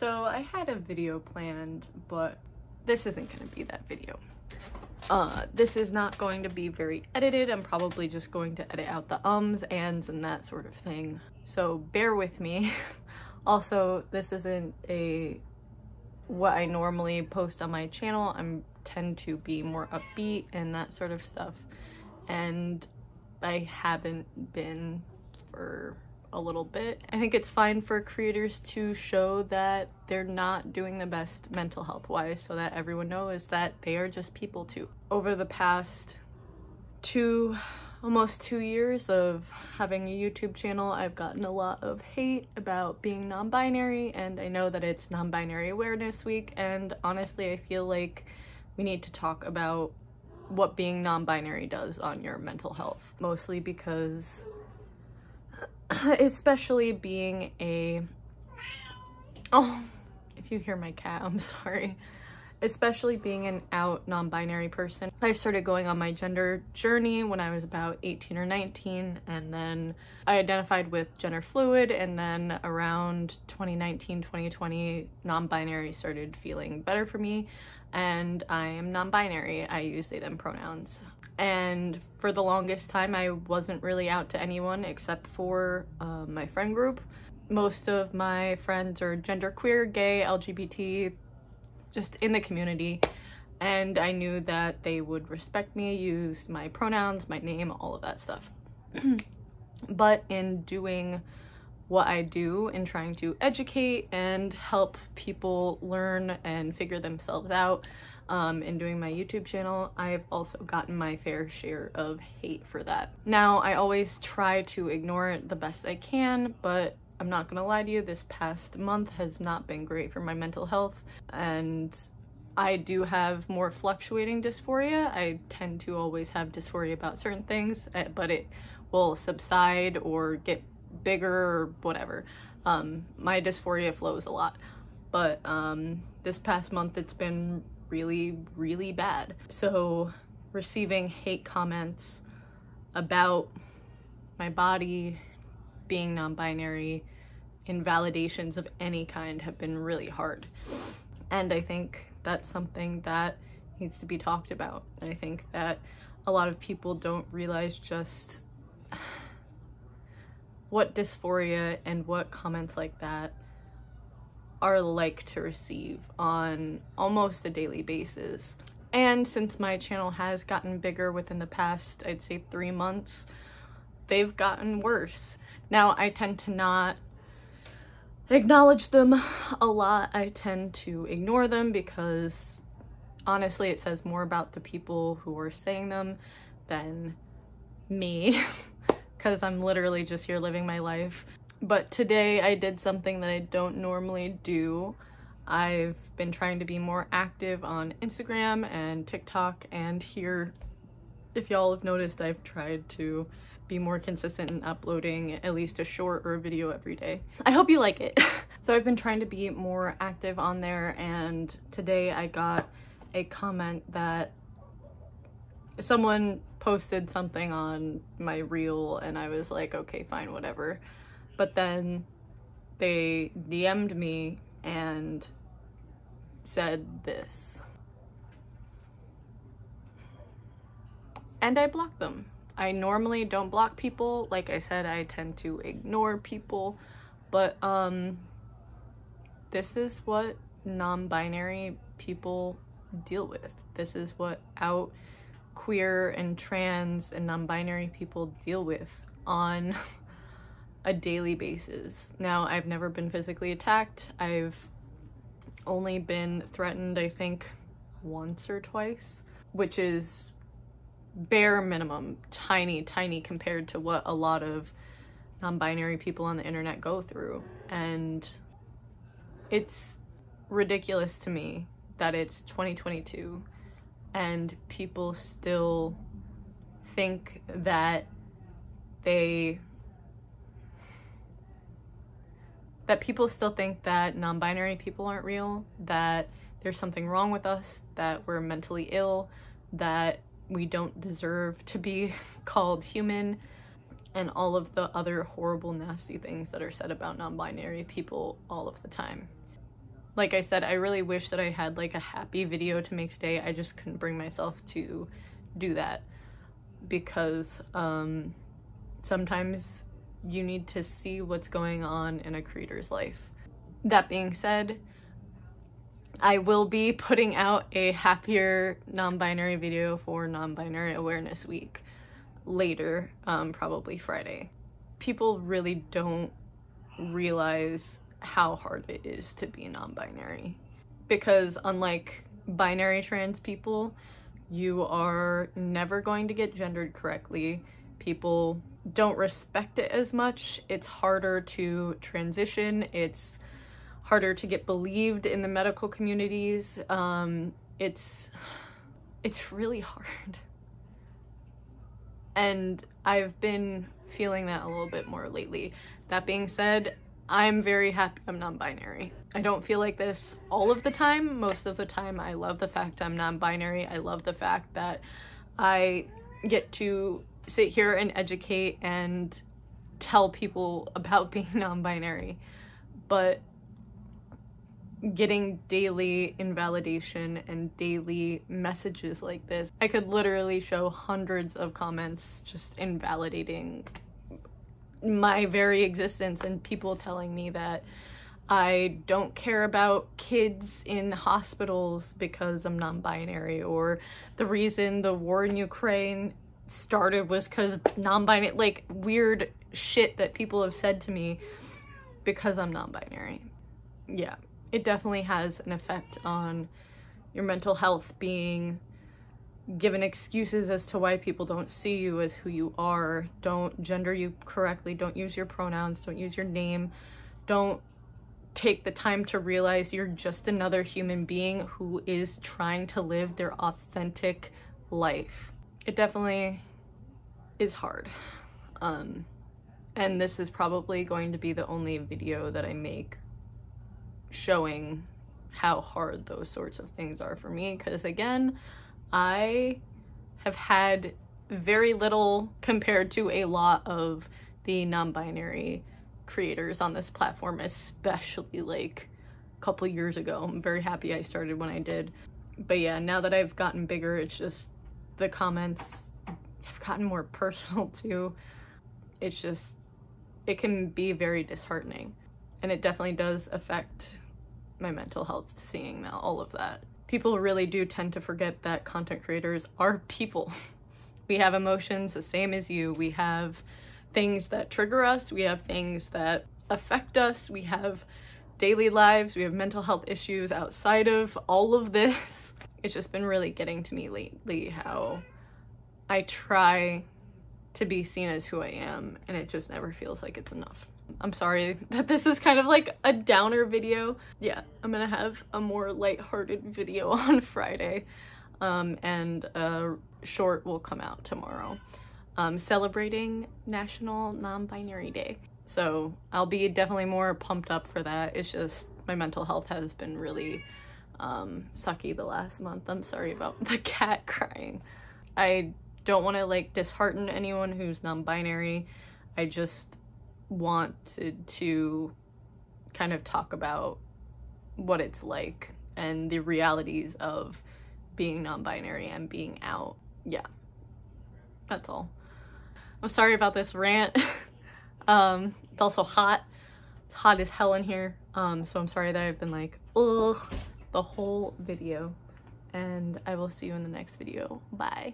So I had a video planned, but this isn't gonna be that video. This is not going to be very edited. I'm probably just going to edit out the ums, ands, and that sort of thing. So bear with me. Also, this isn't what I normally post on my channel. I tend to be more upbeat and that sort of stuff. And I haven't been for a little bit. I think it's fine for creators to show that they're not doing the best mental health wise, so that everyone knows that they are just people too. Over the past almost 2 years of having a YouTube channel, I've gotten a lot of hate about being non-binary, and I know that it's Non-Binary Awareness Week, and honestly I feel like we need to talk about what being non-binary does on your mental health, mostly because especially being if you hear my cat, I'm sorry. Especially being an out non-binary person. I started going on my gender journey when I was about 18 or 19, and then I identified with gender fluid, and then around 2019, 2020, non-binary started feeling better for me, and I am non-binary. I use they, them pronouns. And for the longest time, I wasn't really out to anyone except for my friend group. Most of my friends are genderqueer, gay, LGBT, just in the community, and I knew that they would respect me, use my pronouns, my name, all of that stuff. But in doing what I do, in trying to educate and help people learn and figure themselves out, in doing my YouTube channel, I've also gotten my fair share of hate for that. Now, I always try to ignore it the best I can, but I'm not gonna lie to you, this past month has not been great for my mental health, and I do have more fluctuating dysphoria. I tend to always have dysphoria about certain things, but it will subside or get bigger or whatever. My dysphoria flows a lot, but this past month it's been really bad. So receiving hate comments about my body, being non-binary, invalidations of any kind have been really hard. And I think that's something that needs to be talked about. I think that a lot of people don't realize just what dysphoria and what comments like that are like to receive on almost a daily basis. And since my channel has gotten bigger within the past, I'd say 3 months, they've gotten worse. Now, I tend to not acknowledge them a lot. I tend to ignore them because honestly it says more about the people who are saying them than me, because I'm literally just here living my life. But today I did something that I don't normally do. I've been trying to be more active on Instagram and TikTok, and here, if y'all have noticed, I've tried to be more consistent in uploading at least a short or a video every day. I hope you like it. So I've been trying to be more active on there, and today I got a comment that someone posted something on my reel, and I was like, okay, fine, whatever. But then they DM'd me and said this. And I blocked them. I normally don't block people. Like I said, I tend to ignore people, but this is what non-binary people deal with. This is what out queer and trans and non-binary people deal with on a daily basis. Now, I've never been physically attacked. I've only been threatened, I think, once or twice, which is bare minimum, tiny compared to what a lot of non-binary people on the internet go through. And it's ridiculous to me that it's 2022 and people still think that people still think that non-binary people aren't real, that there's something wrong with us, that we're mentally ill, that we don't deserve to be called human, and all of the other horrible, nasty things that are said about non-binary people all of the time. Like I said, I really wish that I had like a happy video to make today. I just couldn't bring myself to do that because sometimes you need to see what's going on in a creator's life. That being said, I will be putting out a happier non-binary video for Non-Binary Awareness Week later, probably Friday. People really don't realize how hard it is to be non-binary, because unlike binary trans people, you are never going to get gendered correctly. People don't respect it as much. It's harder to transition. It's harder to get believed in the medical communities. It's really hard. And I've been feeling that a little bit more lately. That being said, I'm very happy I'm non-binary. I don't feel like this all of the time. Most of the time, I love the fact I'm non-binary. I love the fact that I get to sit here and educate and tell people about being non-binary. But getting daily invalidation and daily messages like this, I could literally show hundreds of comments just invalidating my very existence, and people telling me that I don't care about kids in hospitals because I'm non-binary, or the reason the war in Ukraine started was because non-binary, like weird shit that people have said to me because I'm non-binary. Yeah, it definitely has an effect on your mental health, being given excuses as to why people don't see you as who you are, don't gender you correctly, don't use your pronouns, don't use your name, don't take the time to realize you're just another human being who is trying to live their authentic life. It definitely is hard. And this is probably going to be the only video that I make showing how hard those sorts of things are for me, because again, I have had very little compared to a lot of the non-binary creators on this platform, especially like a couple years ago. I'm very happy I started when I did. But yeah, now that I've gotten bigger, it's just the comments have gotten more personal too. It's just, it can be very disheartening. And it definitely does affect my mental health, seeing that, all of that. People really do tend to forget that content creators are people. We have emotions the same as you. We have things that trigger us. We have things that affect us. We have daily lives. We have mental health issues outside of all of this. It's just been really getting to me lately how I try to be seen as who I am, and it just never feels like it's enough. I'm sorry that this is kind of like a downer video. Yeah, I'm gonna have a more lighthearted video on Friday, and a short will come out tomorrow, celebrating National Non-Binary Day. So I'll be definitely more pumped up for that. It's just my mental health has been really sucky the last month. I'm sorry about the cat crying. I don't want to like dishearten anyone who's non-binary. I just wanted to kind of talk about what it's like and the realities of being non-binary and being out. Yeah, that's all. I'm sorry about this rant. It's also hot. It's hot as hell in here. So I'm sorry that I've been like, ugh, the whole video. And I will see you in the next video. Bye.